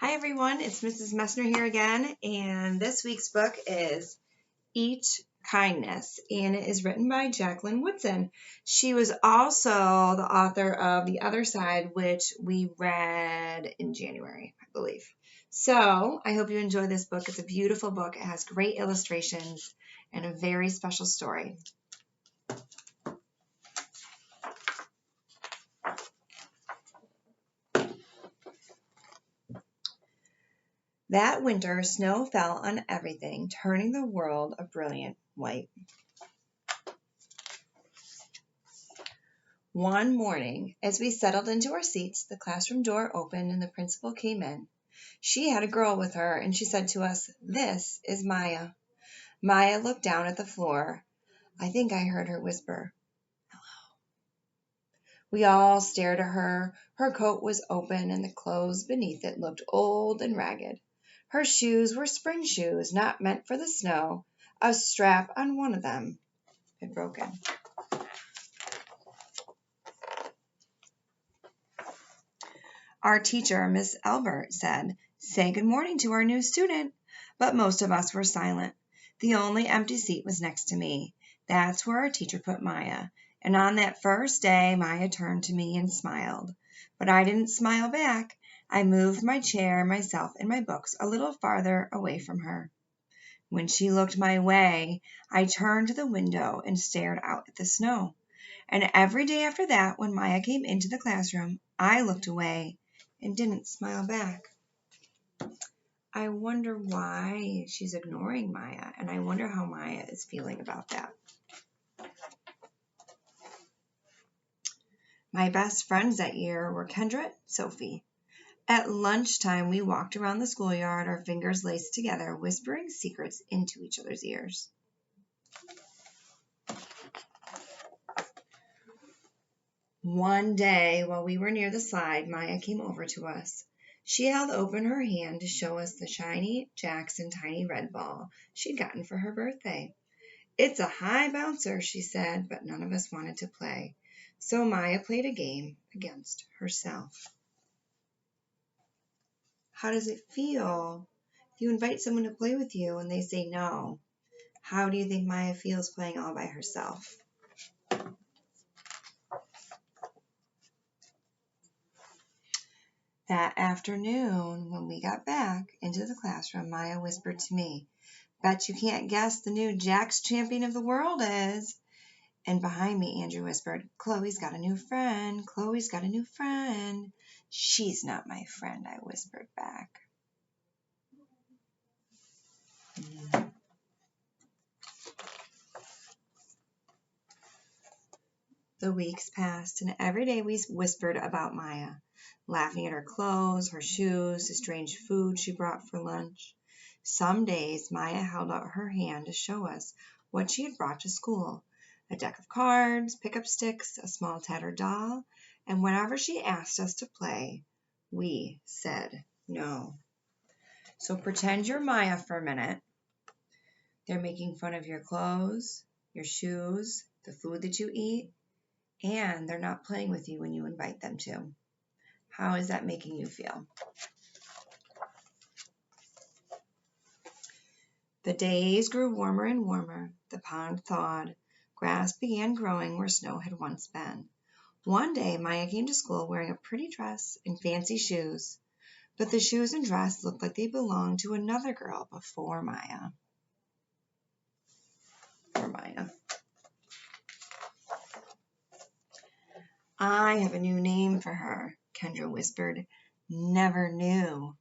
Hi everyone, it's Mrs. Messner here again, and this week's book is Eat Kindness, and it is written by Jacqueline Woodson. She was also the author of The Other Side, which we read in January, I believe. So I hope you enjoy this book. It's a beautiful book. It has great illustrations and a very special story. That winter, snow fell on everything, turning the world a brilliant white. One morning, as we settled into our seats, the classroom door opened and the principal came in. She had a girl with her, and she said to us, "This is Maya." Maya looked down at the floor. I think I heard her whisper, "Hello." We all stared at her. Her coat was open, and the clothes beneath it looked old and ragged. Her shoes were spring shoes, not meant for the snow. A strap on one of them had broken. Our teacher, Miss Albert, said, "Say good morning to our new student." But most of us were silent. The only empty seat was next to me. That's where our teacher put Maya. And on that first day, Maya turned to me and smiled. But I didn't smile back. I moved my chair, myself, and my books a little farther away from her. When she looked my way, I turned to the window and stared out at the snow. And every day after that, when Maya came into the classroom, I looked away and didn't smile back. I wonder why she's ignoring Maya, and I wonder how Maya is feeling about that. My best friends that year were Kendra and Sophie. At lunchtime, we walked around the schoolyard, our fingers laced together, whispering secrets into each other's ears. One day, while we were near the slide, Maya came over to us. She held open her hand to show us the shiny Jackson tiny red ball she'd gotten for her birthday. "It's a high bouncer," she said, but none of us wanted to play. So Maya played a game against herself. How does it feel if you invite someone to play with you and they say no? How do you think Maya feels playing all by herself? That afternoon, when we got back into the classroom, Maya whispered to me, "Bet you can't guess the new Jack's champion of the world is." And behind me, Andrew whispered, "Chloe's got a new friend. Chloe's got a new friend." "She's not my friend," I whispered back. The weeks passed, and every day we whispered about Maya, laughing at her clothes, her shoes, the strange food she brought for lunch. Some days Maya held out her hand to show us what she had brought to school: a deck of cards, pick-up sticks, a small tattered doll, and whenever she asked us to play, we said no. So pretend you're Maya for a minute. They're making fun of your clothes, your shoes, the food that you eat, and they're not playing with you when you invite them to. How is that making you feel? The days grew warmer and warmer. The pond thawed. Grass began growing where snow had once been. One day, Maya came to school wearing a pretty dress and fancy shoes, but the shoes and dress looked like they belonged to another girl before Maya. "I have a new name for her," Kendra whispered. "Never knew.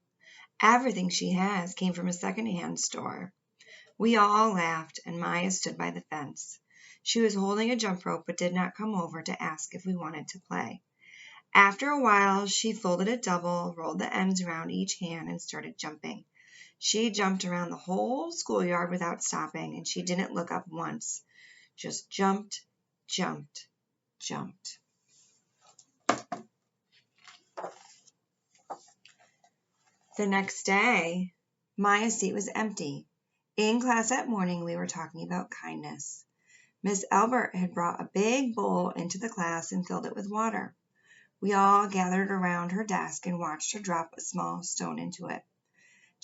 Everything she has came from a second-hand store." We all laughed, and Maya stood by the fence. She was holding a jump rope but did not come over to ask if we wanted to play. After a while, she folded it double, rolled the ends around each hand, and started jumping. She jumped around the whole schoolyard without stopping, and she didn't look up once. Just jumped, jumped, jumped. The next day, Maya's seat was empty. In class that morning, we were talking about kindness. Miss Albert had brought a big bowl into the class and filled it with water. We all gathered around her desk and watched her drop a small stone into it.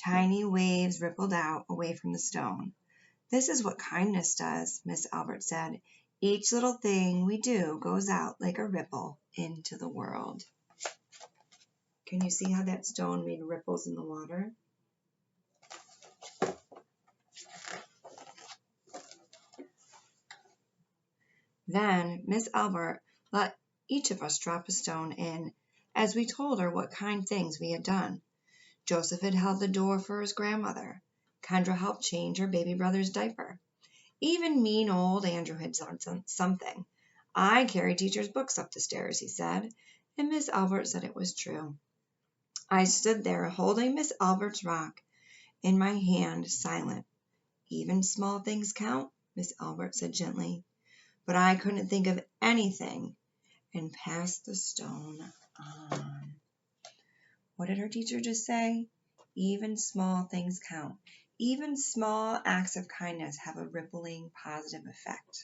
Tiny waves rippled out away from the stone. "This is what kindness does," Miss Albert said. "Each little thing we do goes out like a ripple into the world." Can you see how that stone made ripples in the water? Then Miss Albert let each of us drop a stone in, as we told her what kind things we had done. Joseph had held the door for his grandmother. Kendra helped change her baby brother's diaper. Even mean old Andrew had done something. "I carried teacher's books up the stairs," he said, and Miss Albert said it was true. I stood there holding Miss Albert's rock in my hand, silent. "Even small things count," Miss Albert said gently. But I couldn't think of anything and passed the stone on. What did her teacher just say? Even small things count. Even small acts of kindness have a rippling positive effect.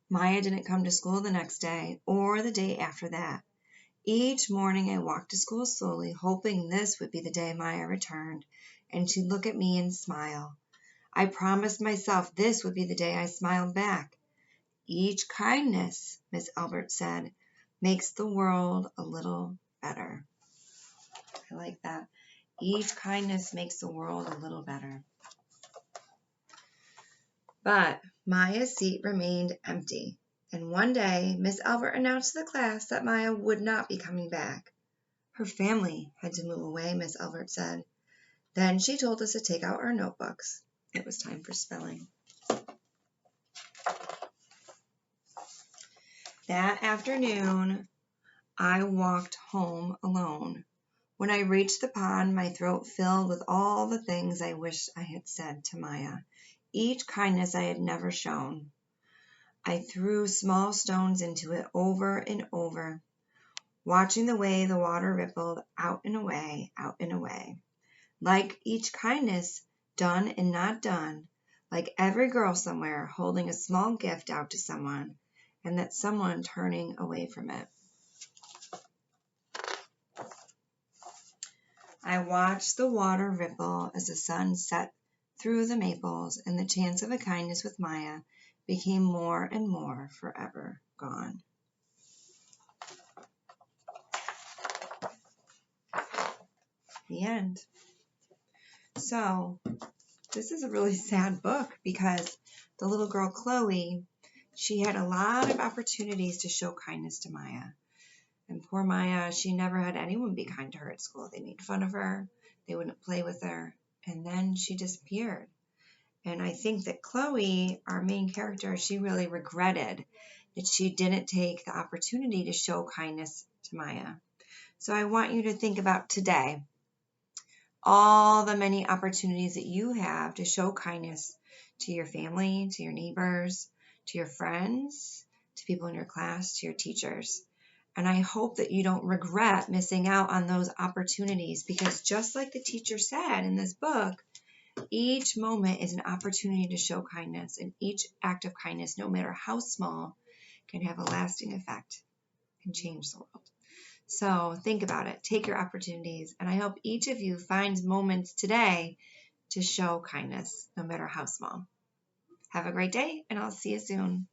Maya didn't come to school the next day or the day after that. Each morning I walked to school slowly, hoping this would be the day Maya returned and she'd look at me and smile. I promised myself this would be the day I smiled back. "Each kindness," Miss Albert said, "makes the world a little better." I like that. Each kindness makes the world a little better. But Maya's seat remained empty, and one day Miss Albert announced to the class that Maya would not be coming back. Her family had to move away, Miss Albert said. Then she told us to take out our notebooks. It was time for spelling. That afternoon, I walked home alone. When I reached the pond, my throat filled with all the things I wished I had said to Maya, each kindness I had never shown. I threw small stones into it over and over, watching the way the water rippled out and away, like each kindness done and not done, like every girl somewhere holding a small gift out to someone, and that someone turning away from it. I watched the water ripple as the sun set through the maples, and the chance of a kindness with Maya became more and more forever gone. The end. So, this is a really sad book because the little girl Chloe, she had a lot of opportunities to show kindness to Maya. And poor Maya, she never had anyone be kind to her at school. They made fun of her. They wouldn't play with her. And then she disappeared. And I think that Chloe, our main character, she really regretted that she didn't take the opportunity to show kindness to Maya. So I want you to think about today, all the many opportunities that you have to show kindness to your family, to your neighbors, to your friends, to people in your class, to your teachers. And I hope that you don't regret missing out on those opportunities, because just like the teacher said in this book, each moment is an opportunity to show kindness, and each act of kindness, no matter how small, can have a lasting effect and change the world. So think about it. Take your opportunities, and I hope each of you finds moments today to show kindness, no matter how small. Have a great day, and I'll see you soon.